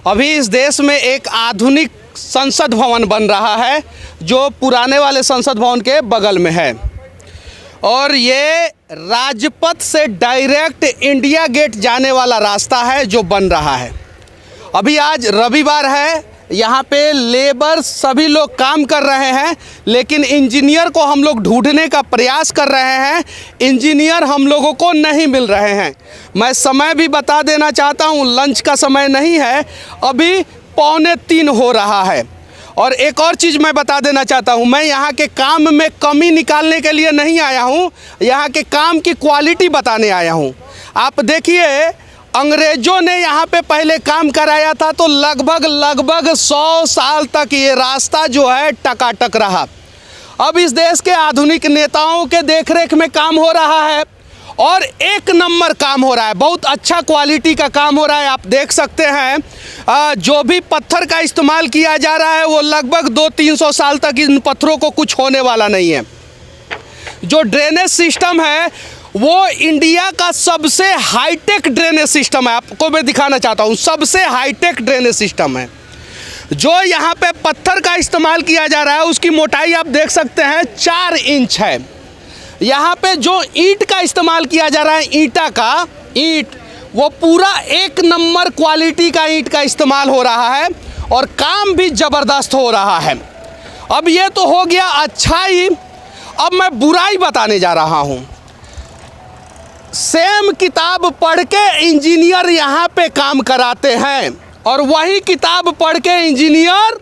अभी इस देश में एक आधुनिक संसद भवन बन रहा है जो पुराने वाले संसद भवन के बगल में है और ये राजपथ से डायरेक्ट इंडिया गेट जाने वाला रास्ता है जो बन रहा है। अभी आज रविवार है, यहाँ पे लेबर सभी लोग काम कर रहे हैं, लेकिन इंजीनियर को हम लोग ढूंढने का प्रयास कर रहे हैं। इंजीनियर हम लोगों को नहीं मिल रहे हैं। मैं समय भी बता देना चाहता हूँ, लंच का समय नहीं है, अभी 2:45 हो रहा है। और एक और चीज़ मैं बता देना चाहता हूँ, मैं यहाँ के काम में कमी निकालने के लिए नहीं आया हूँ, यहाँ के काम की क्वालिटी बताने आया हूँ। आप देखिए, अंग्रेज़ों ने यहाँ पे पहले काम कराया था तो लगभग 100 साल तक ये रास्ता जो है टकाटक रहा। अब इस देश के आधुनिक नेताओं के देखरेख में काम हो रहा है और एक नंबर काम हो रहा है, बहुत अच्छा क्वालिटी का काम हो रहा है। आप देख सकते हैं जो भी पत्थर का इस्तेमाल किया जा रहा है वो लगभग 200-300 साल तक इन पत्थरों को कुछ होने वाला नहीं है। जो ड्रेनेज सिस्टम है वो इंडिया का सबसे हाईटेक ड्रेनेज सिस्टम है। आपको मैं दिखाना चाहता हूँ, सबसे हाईटेक ड्रेनेज सिस्टम है। जो यहाँ पे पत्थर का इस्तेमाल किया जा रहा है उसकी मोटाई आप देख सकते हैं 4 इंच है। यहाँ पे जो ईंट का इस्तेमाल किया जा रहा है, ईंटा का ईंट, वो पूरा एक नंबर क्वालिटी का ईंट का इस्तेमाल हो रहा है और काम भी ज़बरदस्त हो रहा है। अब ये तो हो गया अच्छाई, अब मैं बुराई बताने जा रहा हूँ। सेम किताब पढ़ के इंजीनियर यहाँ पे काम कराते हैं और वही किताब पढ़ के इंजीनियर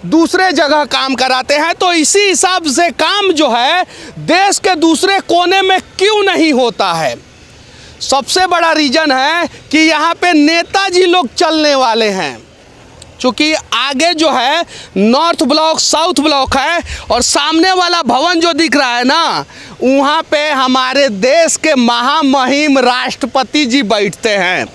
दूसरे जगह काम कराते हैं। तो इसी हिसाब से काम जो है देश के दूसरे कोने में क्यों नहीं होता है? सबसे बड़ा रीज़न है कि यहाँ पे नेताजी लोग चलने वाले हैं। चूँकि आगे जो है नॉर्थ ब्लॉक, साउथ ब्लॉक है और सामने वाला भवन जो दिख रहा है ना, वहाँ पे हमारे देश के महामहिम राष्ट्रपति जी बैठते हैं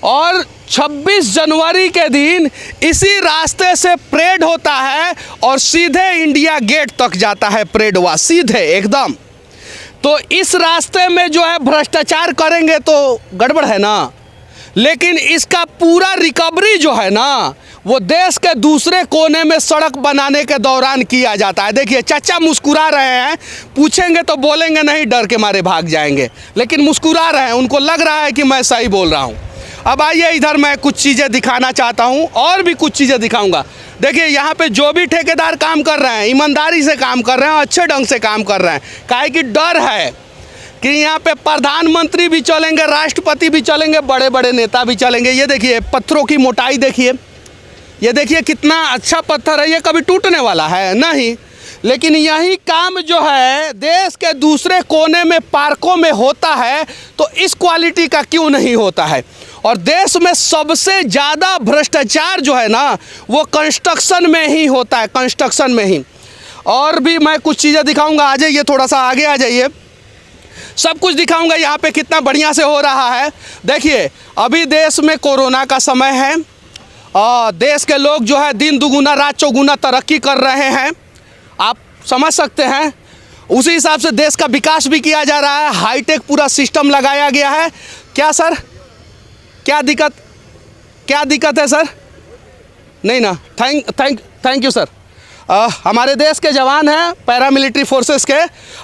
और 26 जनवरी के दिन इसी रास्ते से परेड होता है और सीधे इंडिया गेट तक जाता है परेड हुआ, सीधे एकदम। तो इस रास्ते में जो है भ्रष्टाचार करेंगे तो गड़बड़ है ना, लेकिन इसका पूरा रिकवरी जो है ना वो देश के दूसरे कोने में सड़क बनाने के दौरान किया जाता है। देखिए चाचा मुस्कुरा रहे हैं, पूछेंगे तो बोलेंगे नहीं, डर के मारे भाग जाएंगे, लेकिन मुस्कुरा रहे हैं, उनको लग रहा है कि मैं सही बोल रहा हूँ। अब आइए इधर मैं कुछ चीज़ें दिखाना चाहता हूँ और भी कुछ चीज़ें दिखाऊंगा। देखिए यहाँ पे जो भी ठेकेदार काम कर रहे हैं ईमानदारी से काम कर रहे हैं, अच्छे ढंग से काम कर रहे हैं। काहे कि डर है कि यहाँ पे प्रधानमंत्री भी चलेंगे, राष्ट्रपति भी चलेंगे, बड़े बड़े नेता भी चलेंगे। ये देखिए पत्थरों की मोटाई देखिए, ये देखिए कितना अच्छा पत्थर है, ये कभी टूटने वाला है नहीं। लेकिन यही काम जो है देश के दूसरे कोने में पार्कों में होता है तो इस क्वालिटी का क्यों नहीं होता है? और देश में सबसे ज़्यादा भ्रष्टाचार जो है ना वो कंस्ट्रक्शन में ही होता है, कंस्ट्रक्शन में ही। और भी मैं कुछ चीज़ें दिखाऊंगा, आ जाइए थोड़ा सा आगे आ जाइए, सब कुछ दिखाऊंगा यहाँ पे कितना बढ़िया से हो रहा है। देखिए अभी देश में कोरोना का समय है और देश के लोग जो है दिन दुगुना रात चौगुना तरक्की कर रहे हैं, आप समझ सकते हैं। उसी हिसाब से देश का विकास भी किया जा रहा है, हाईटेक पूरा सिस्टम लगाया गया है। क्या सर, क्या दिक्कत है सर? नहीं ना, थैंक यू सर। हमारे देश के जवान हैं पैरामिलिट्री फोर्सेस के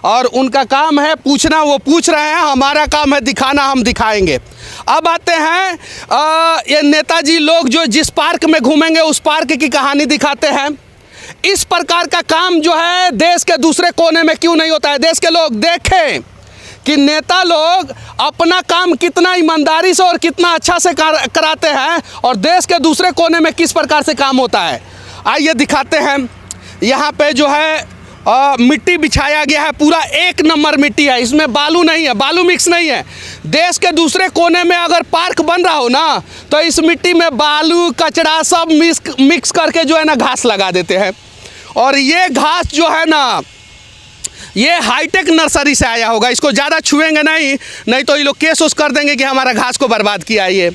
और उनका काम है पूछना, वो पूछ रहे हैं, हमारा काम है दिखाना, हम दिखाएंगे। अब आते हैं ये नेताजी लोग जो जिस पार्क में घूमेंगे उस पार्क की कहानी दिखाते हैं। इस प्रकार का काम जो है देश के दूसरे कोने में क्यों नहीं होता है? देश के लोग देखें कि नेता लोग अपना काम कितना ईमानदारी से और कितना अच्छा से कराते हैं और देश के दूसरे कोने में किस प्रकार से काम होता है। आइए दिखाते हैं। यहाँ पे जो है मिट्टी बिछाया गया है, पूरा एक नंबर मिट्टी है, इसमें बालू नहीं है, बालू मिक्स नहीं है। देश के दूसरे कोने में अगर पार्क बन रहा हो ना तो इस मिट्टी में बालू कचरा सब मिक्स करके जो है ना घास लगा देते हैं। और ये घास जो है ना ये हाईटेक नर्सरी से आया होगा, इसको ज़्यादा छुएंगे नहीं तो ये लोग केस उस कर देंगे कि हमारा घास को बर्बाद किया। ये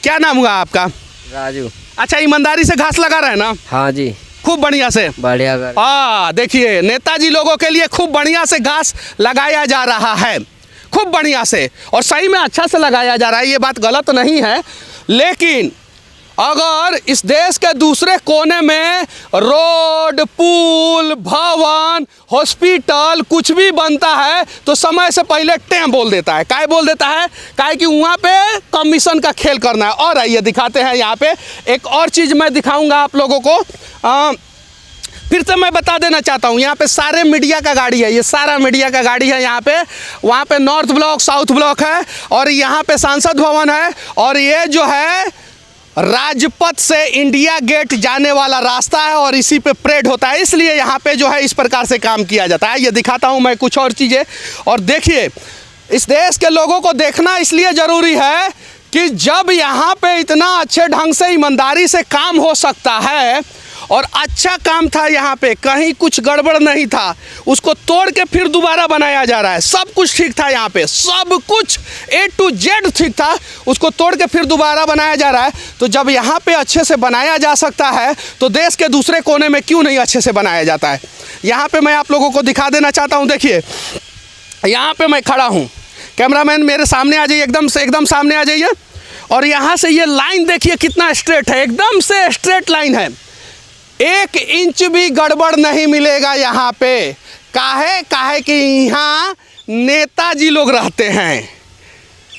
क्या नाम हुआ आपका? राजू। अच्छा, ईमानदारी से घास लगा रहे हैं ना? हाँ जी, खूब बढ़िया से, बढ़िया। देखिए नेताजी लोगों के लिए खूब बढ़िया से घास लगाया जा रहा है, खूब बढ़िया से, और सही में अच्छा से लगाया जा रहा है, ये बात गलत नहीं है। लेकिन अगर इस देश के दूसरे कोने में रोड, पुल, भवन, हॉस्पिटल कुछ भी बनता है तो समय से पहले टें बोल देता है। काय बोल देता है? काय कि वहाँ पे कमीशन का खेल करना है। और आइए दिखाते हैं यहाँ पे एक और चीज़ मैं दिखाऊंगा आप लोगों को। फिर से मैं बता देना चाहता हूँ, यहाँ पे सारे मीडिया का गाड़ी है, ये सारा मीडिया का गाड़ी है यहाँ पे। वहाँ पे नॉर्थ ब्लॉक, साउथ ब्लॉक है और यहाँ पे सांसद भवन है। और ये जो है राजपथ से इंडिया गेट जाने वाला रास्ता है और इसी पे परेड होता है, इसलिए यहाँ पे जो है इस प्रकार से काम किया जाता है। ये दिखाता हूँ मैं कुछ और चीज़ें। और देखिए, इस देश के लोगों को देखना इसलिए ज़रूरी है कि जब यहाँ पे इतना अच्छे ढंग से ईमानदारी से काम हो सकता है और अच्छा काम था, यहाँ पे कहीं कुछ गड़बड़ नहीं था, उसको तोड़ के फिर दोबारा बनाया जा रहा है। सब कुछ ठीक था यहाँ पे, सब कुछ A to Z ठीक था, उसको तोड़ के फिर दोबारा बनाया जा रहा है। तो जब यहाँ पे अच्छे से बनाया जा सकता है तो देश के दूसरे कोने में क्यों नहीं अच्छे से बनाया जाता है। यहाँ पे मैं आप लोगों को दिखा देना चाहता हूँ। देखिए, यहाँ पे मैं खड़ा हूँ, कैमरामैन मेरे सामने आ जाइए, एकदम सामने आ जाइए। और यहाँ से ये लाइन देखिए कितना स्ट्रेट है, एकदम से स्ट्रेट लाइन है, 1 इंच भी गड़बड़ नहीं मिलेगा यहाँ पे। काहे कि यहाँ नेताजी लोग रहते हैं,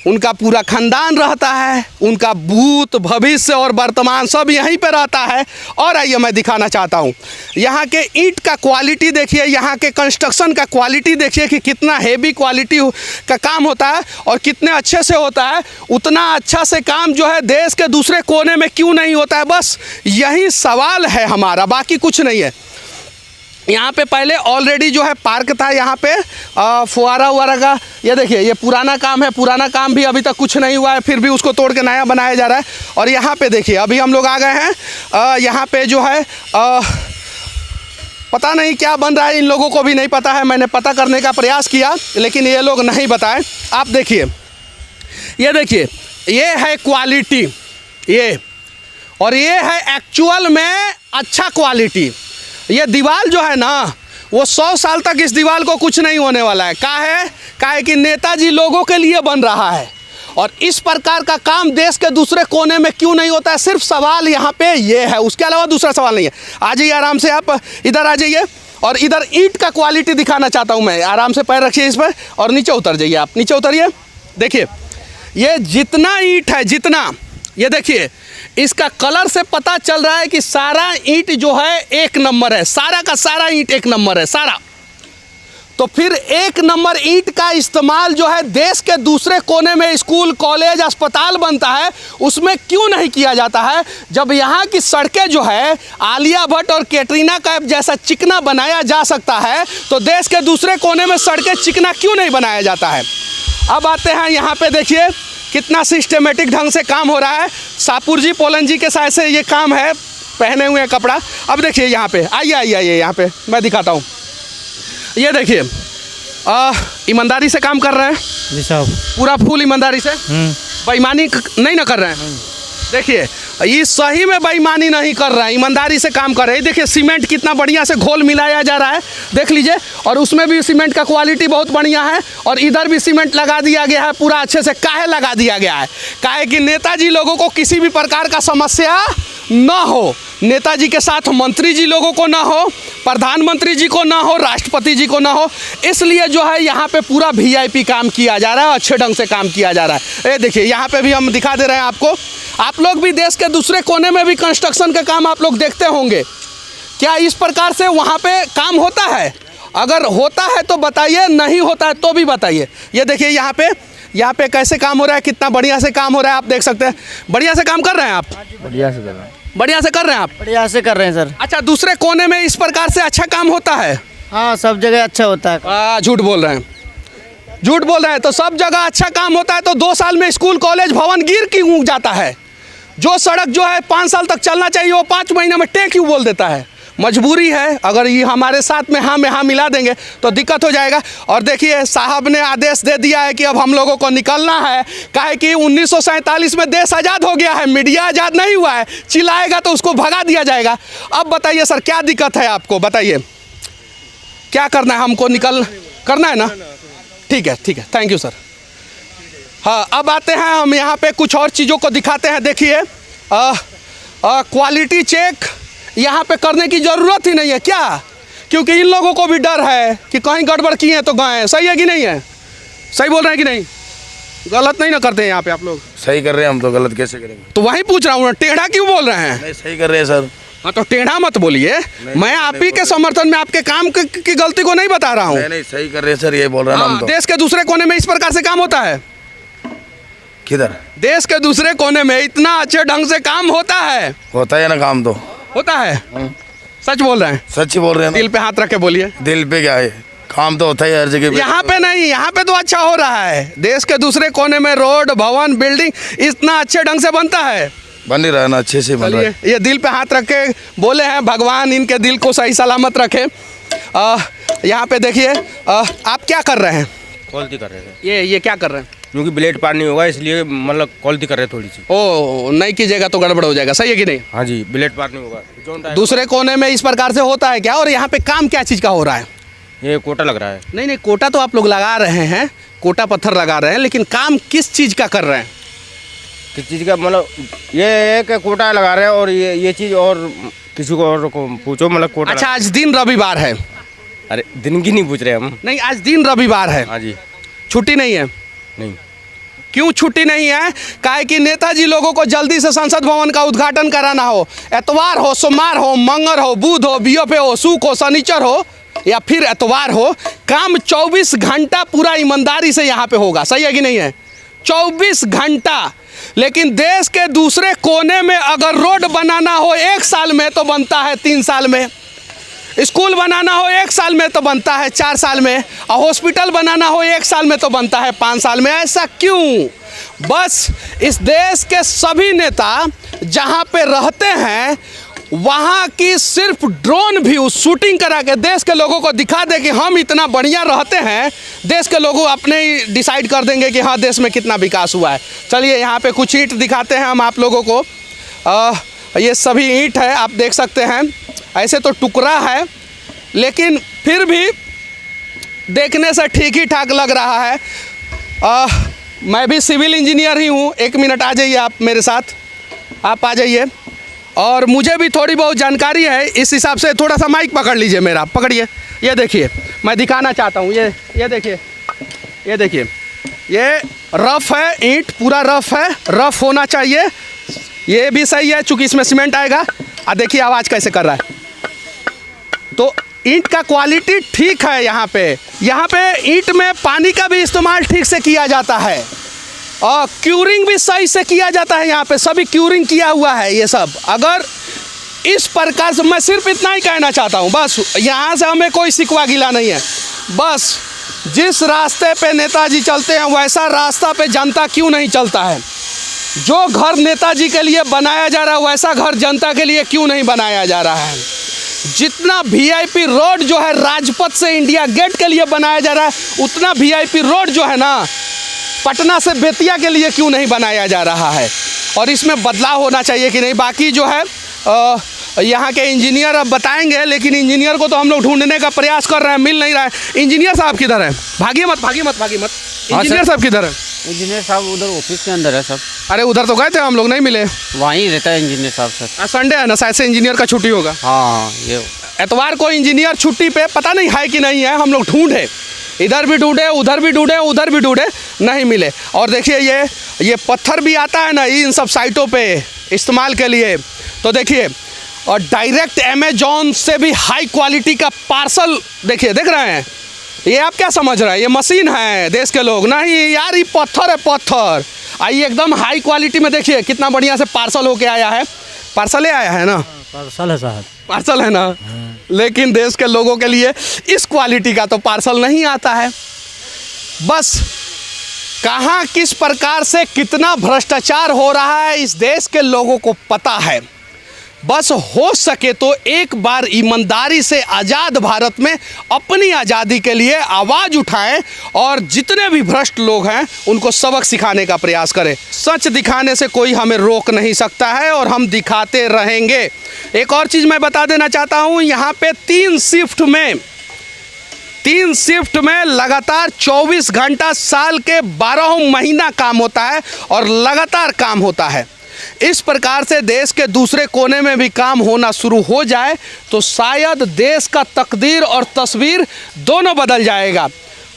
उनका पूरा खानदान रहता है, उनका भूत, भविष्य और वर्तमान सब यहीं पे रहता है। और आइए मैं दिखाना चाहता हूँ, यहाँ के ईंट का क्वालिटी देखिए, यहाँ के कंस्ट्रक्शन का क्वालिटी देखिए कि कितना हेवी क्वालिटी का काम होता है और कितने अच्छे से होता है। उतना अच्छा से काम जो है देश के दूसरे कोने में क्यों नहीं होता है, बस यही सवाल है हमारा, बाकी कुछ नहीं है। यहाँ पे पहले ऑलरेडी जो है पार्क था, यहाँ पे फुहारा वुहारा का, ये देखिए ये पुराना काम है, पुराना काम भी अभी तक कुछ नहीं हुआ है, फिर भी उसको तोड़ के नया बनाया जा रहा है। और यहाँ पे देखिए अभी हम लोग आ गए हैं, यहाँ पे जो है पता नहीं क्या बन रहा है, इन लोगों को भी नहीं पता है। मैंने पता करने का प्रयास किया लेकिन ये लोग नहीं बताए। आप देखिए, ये देखिए, ये है क्वालिटी, ये, और ये है एक्चुअल में अच्छा क्वालिटी। ये दीवार जो है ना, वो 100 साल तक इस दीवार को कुछ नहीं होने वाला है। काहे कि नेताजी लोगों के लिए बन रहा है। और इस प्रकार का काम देश के दूसरे कोने में क्यों नहीं होता है, सिर्फ सवाल यहाँ पे ये है, उसके अलावा दूसरा सवाल नहीं है। आ जाइए आराम से, आप इधर आ जाइए। और इधर ईंट का क्वालिटी दिखाना चाहता हूँ मैं। आराम से पैर रखिए इस पर और नीचे उतर जाइए, आप नीचे उतरिए। देखिए ये जितना ईंट है, जितना, ये देखिए इसका कलर से पता चल रहा है कि सारा ईंट जो है 1 नंबर है, सारा का सारा ईंट 1 नंबर है, सारा। तो फिर 1 नंबर ईंट का इस्तेमाल जो है देश के दूसरे कोने में स्कूल, कॉलेज, अस्पताल बनता है, उसमें क्यों नहीं किया जाता है। जब यहाँ की सड़कें जो है आलिया भट्ट और कैटरीना कैफ जैसा चिकना बनाया जा सकता है तो देश के दूसरे कोने में सड़कें चिकना क्यों नहीं बनाया जाता है। अब आते हैं यहाँ पे, देखिए कितना सिस्टमेटिक ढंग से काम हो रहा है। सापुर जी, पोलन जी के साथ से ये काम है, पहने हुए हैं कपड़ा। अब देखिए यहाँ पे, आइए यहाँ पे मैं दिखाता हूँ। ये देखिए ईमानदारी से काम कर रहे हैं जी साहब, पूरा फुल ईमानदारी से, बेईमानी नहीं ना कर रहे हैं। देखिए ये सही में बेईमानी नहीं कर रहा है, ईमानदारी से काम कर रहे हैं। देखिए सीमेंट कितना बढ़िया से घोल मिलाया जा रहा है, देख लीजिए। और उसमें भी सीमेंट का क्वालिटी बहुत बढ़िया है। और इधर भी सीमेंट लगा दिया गया है पूरा अच्छे से। काहे लगा दिया गया है? काहे कि नेताजी लोगों को किसी भी प्रकार का समस्या ना हो, नेताजी के साथ मंत्री जी लोगों को ना हो, प्रधानमंत्री जी को ना हो, राष्ट्रपति जी को ना हो, इसलिए जो है यहाँ पे पूरा VIP काम किया जा रहा है, अच्छे ढंग से काम किया जा रहा है। ये देखिए यहाँ पे भी हम दिखा दे रहे हैं आपको। आप लोग भी देश के दूसरे कोने में भी कंस्ट्रक्शन का काम आप लोग देखते होंगे, क्या इस प्रकार से वहाँ पे काम होता है? अगर होता है तो बताइए, नहीं होता है तो भी बताइए। ये देखिए यहाँ पे कैसे काम हो रहा है, कितना बढ़िया से काम हो रहा है, आप देख सकते हैं। बढ़िया से काम कर रहे हैं आप? बढ़िया से कर रहे हैं। बढ़िया से कर रहे हैं आप? बढ़िया से कर रहे हैं सर। अच्छा, दूसरे कोने में इस प्रकार से अच्छा काम होता है? हाँ, सब जगह अच्छा होता है। झूठ बोल रहे हैं, झूठ बोल रहे हैं। तो सब जगह अच्छा काम होता है तो 2 साल में स्कूल, कॉलेज, भवन गिर क्यों जाता है? जो सड़क जो है 5 साल तक चलना चाहिए वो 5 महीने में टेक क्यों बोल देता है? मजबूरी है। अगर ये हमारे साथ में हाँ मिला देंगे तो दिक्कत हो जाएगा। और देखिए साहब ने आदेश दे दिया है कि अब हम लोगों को निकलना है, काहे कि 1947 में देश आज़ाद हो गया है, मीडिया आज़ाद नहीं हुआ है। चिल्लाएगा तो उसको भगा दिया जाएगा। अब बताइए सर क्या दिक्कत है आपको, बताइए क्या करना है? हमको करना है ना? ठीक है, थैंक यू सर। हाँ, अब आते हैं हम यहाँ पे कुछ और चीज़ों को दिखाते हैं। देखिए क्वालिटी चेक यहाँ पे करने की ज़रूरत ही नहीं है क्या? क्योंकि इन लोगों को भी डर है कि कहीं गड़बड़ किए हैं तो गए। सही है कि नहीं है? सही बोल रहे हैं कि नहीं? गलत नहीं ना करते हैं यहाँ पे आप लोग? सही कर रहे हैं हम तो, गलत कैसे करेंगे? तो वही पूछ रहा हूँ, टेढ़ा क्यों बोल रहे हैं? नहीं सही कर रहे हैं सर। हाँ तो टेढ़ा मत बोलिए, मैं आप ही के समर्थन में आपके काम की गलती को नहीं बता रहा हूँ। नहीं सही कर रहे हैं सर, ये बोल रहे हैं हम तो। देश के दूसरे कोने में इस प्रकार से काम होता है? किधर? देश के दूसरे कोने में इतना अच्छे ढंग से काम होता है? होता है ना काम तो। होता है? सच बोल रहे हैं? सच ही बोल रहे हैं। दिल पे हाथ रख के बोलिए। दिल पे क्या है, काम तो होता ही हर जगह पे। यहाँ पे नहीं, यहाँ पे तो अच्छा हो रहा है। देश के दूसरे कोने में रोड, भवन, बिल्डिंग इतना अच्छे ढंग से बनता है। बन ही रहा है ना, अच्छे से बन रहा है। ये दिल पे हाथ रख के बोले हैं, भगवान इनके दिल को सही सलामत रखे। यहाँ पे देखिए, आप क्या कर रहे हैं? क्वालिटी कर रहे थे। ये क्या कर रहे हैं? क्योंकि ब्लेड पार नहीं होगा इसलिए मतलब क्वालिटी कर रहे हैं थोड़ी सी। ओ, नहीं कीजिएगा तो गड़बड़ हो जाएगा। सही है कि नहीं? हाँ जी, ब्लेड पार नहीं होगा। दूसरे कोने में इस प्रकार से होता है क्या? और यहाँ पे काम क्या चीज़ का हो रहा है? ये कोटा लग रहा है। नहीं, कोटा तो आप लोग लगा रहे हैं, कोटा पत्थर लगा रहे हैं, लेकिन काम किस चीज़ का कर रहे हैं? किस चीज़ का मतलब? ये एक कोटा लगा रहे हैं और ये चीज़ और किसी को और को पूछो मतलब कोटा। अच्छा, आज दिन रविवार है? अरे दिन की नहीं पूछ रहे हम। नहीं, आज दिन रविवार है। हाँ जी। छुट्टी नहीं है? नहीं। क्यों छुट्टी नहीं है? काहे कि नेताजी लोगों को जल्दी से संसद भवन का उद्घाटन कराना हो, एतवार हो, सोमवार हो, मंगल हो, बुध हो, बीओपे हो, शुक्र हो, शनिचर हो या फिर एतवार हो, काम 24 घंटा पूरा ईमानदारी से यहाँ पे होगा। सही है कि नहीं है? 24 घंटा। लेकिन देश के दूसरे कोने में अगर रोड बनाना हो 1 साल में तो बनता है 3 साल में, स्कूल बनाना हो 1 साल में तो बनता है 4 साल में, और हॉस्पिटल बनाना हो 1 साल में तो बनता है 5 साल में। ऐसा क्यों? बस इस देश के सभी नेता जहाँ पे रहते हैं वहाँ की सिर्फ ड्रोन व्यू शूटिंग करा के देश के लोगों को दिखा दे कि हम इतना बढ़िया रहते हैं, देश के लोग अपने ही डिसाइड कर देंगे कि हाँ देश में कितना विकास हुआ है। चलिए यहाँ पे कुछ ईंट दिखाते हैं हम आप लोगों को। ये सभी ईंट है, आप देख सकते हैं। ऐसे तो टुकड़ा है लेकिन फिर भी देखने से ठीक ही ठाक लग रहा है। मैं भी सिविल इंजीनियर ही हूँ। 1 मिनट आ जाइए आप मेरे साथ, आप आ जाइए। और मुझे भी थोड़ी बहुत जानकारी है, इस हिसाब से थोड़ा सा माइक पकड़ लीजिए मेरा, पकड़िए। ये देखिए, मैं दिखाना चाहता हूँ। ये देखिए, ये देखिए, ये रफ़ है, ईंट पूरा रफ़ है, रफ़ होना चाहिए। ये भी सही है चूँकि इसमें सीमेंट आएगा। देखिए आवाज़ कैसे कर रहा है। तो ईंट का क्वालिटी ठीक है। यहाँ पे ईंट में पानी का भी इस्तेमाल ठीक से किया जाता है और क्यूरिंग भी सही से किया जाता है। यहाँ पे सभी क्यूरिंग किया हुआ है ये सब। अगर इस प्रकार से, मैं सिर्फ इतना ही कहना चाहता हूँ, बस यहाँ से हमें कोई शिकवा गिला नहीं है। बस जिस रास्ते पे नेताजी चलते हैं वैसा रास्ता पे जनता क्यों नहीं चलता है? जो घर नेताजी के लिए बनाया जा रहा है वैसा घर जनता के लिए क्यों नहीं बनाया जा रहा है? जितना वीआईपी रोड जो है राजपथ से इंडिया गेट के लिए बनाया जा रहा है, उतना वीआईपी रोड जो है ना पटना से बेतिया के लिए क्यों नहीं बनाया जा रहा है? और इसमें बदलाव होना चाहिए कि नहीं? बाकी जो है यहाँ के इंजीनियर अब बताएंगे, लेकिन इंजीनियर को तो हम लोग ढूंढने का प्रयास कर रहे हैं, मिल नहीं रहा है। इंजीनियर साहब किधर है? भागिए मत। इंजीनियर साहब किधर है? इंजीनियर साहब उधर ऑफिस के अंदर है सब। अरे उधर तो गए थे हम लोग, नहीं मिले। वहीं रहता है इंजीनियर साहब सर। आज संडे है ना, शायद से इंजीनियर का छुट्टी होगा। हाँ, ये एतवार को इंजीनियर छुट्टी पे, पता नहीं है कि नहीं है। हम लोग ढूंढे, इधर भी ढूंढे, उधर भी ढूंढे, उधर भी ढूंढे, नहीं मिले। और देखिए ये पत्थर भी आता है ना इन सब साइटों पे इस्तेमाल के लिए। तो देखिए, और डायरेक्ट अमेजॉन से भी हाई क्वालिटी का पार्सल देखिए, देख रहे हैं? ये आप क्या समझ रहे हैं? ये मशीन है देश के लोग? नहीं यार, ये पत्थर है, पत्थर। आइए एकदम हाई क्वालिटी में देखिए कितना बढ़िया से पार्सल होके आया है। पार्सल ही आया है ना? पार्सल है साहब, पार्सल है ना? लेकिन देश के लोगों के लिए इस क्वालिटी का तो पार्सल नहीं आता है। बस कहाँ किस प्रकार से कितना भ्रष्टाचार हो रहा है इस देश के लोगों को पता है। बस हो सके तो एक बार ईमानदारी से आज़ाद भारत में अपनी आज़ादी के लिए आवाज़ उठाएं और जितने भी भ्रष्ट लोग हैं उनको सबक सिखाने का प्रयास करें। सच दिखाने से कोई हमें रोक नहीं सकता है और हम दिखाते रहेंगे। एक और चीज़ मैं बता देना चाहता हूँ, यहाँ पे 3 शिफ्ट में लगातार 24 घंटा साल के 12 महीना काम होता है और लगातार काम होता है। इस प्रकार से देश के दूसरे कोने में भी काम होना शुरू हो जाए तो शायद देश का तकदीर और तस्वीर दोनों बदल जाएगा।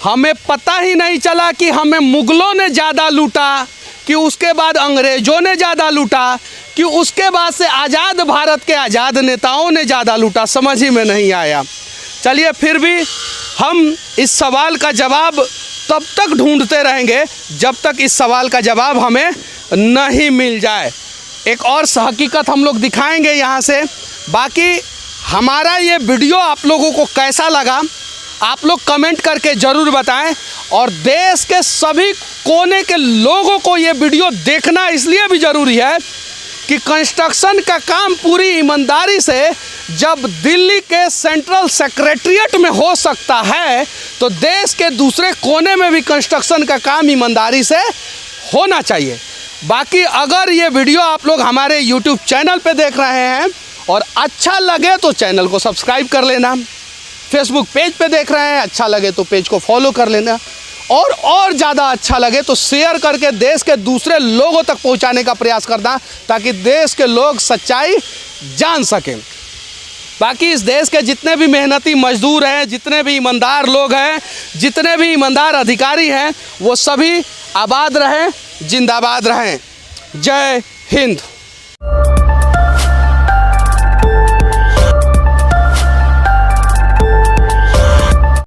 हमें पता ही नहीं चला कि हमें मुगलों ने ज़्यादा लूटा, कि उसके बाद अंग्रेज़ों ने ज़्यादा लूटा, कि उसके बाद से आज़ाद भारत के आज़ाद नेताओं ने ज़्यादा लूटा, समझ ही में नहीं आया। चलिए फिर भी हम इस सवाल का जवाब तब तक ढूंढते रहेंगे जब तक इस सवाल का जवाब हमें नहीं मिल जाए। एक और हकीकत हम लोग दिखाएंगे यहाँ से। बाकी हमारा ये वीडियो आप लोगों को कैसा लगा आप लोग कमेंट करके ज़रूर बताएं, और देश के सभी कोने के लोगों को ये वीडियो देखना इसलिए भी ज़रूरी है कि कंस्ट्रक्शन का काम पूरी ईमानदारी से जब दिल्ली के सेंट्रल सेक्रेटरीट में हो सकता है तो देश के दूसरे कोने में भी कंस्ट्रक्शन का काम ईमानदारी से होना चाहिए। बाकी अगर ये वीडियो आप लोग हमारे यूट्यूब चैनल पे देख रहे हैं और अच्छा लगे तो चैनल को सब्सक्राइब कर लेना, फेसबुक पेज पे देख रहे हैं अच्छा लगे तो पेज को फॉलो कर लेना, और ज़्यादा अच्छा लगे तो शेयर करके देश के दूसरे लोगों तक पहुंचाने का प्रयास करना ताकि देश के लोग सच्चाई जान सकें। बाकी इस देश के जितने भी मेहनती मजदूर हैं, जितने भी ईमानदार लोग हैं, जितने भी ईमानदार अधिकारी हैं, वो सभी आबाद रहें, जिंदाबाद रहें। जय हिंद।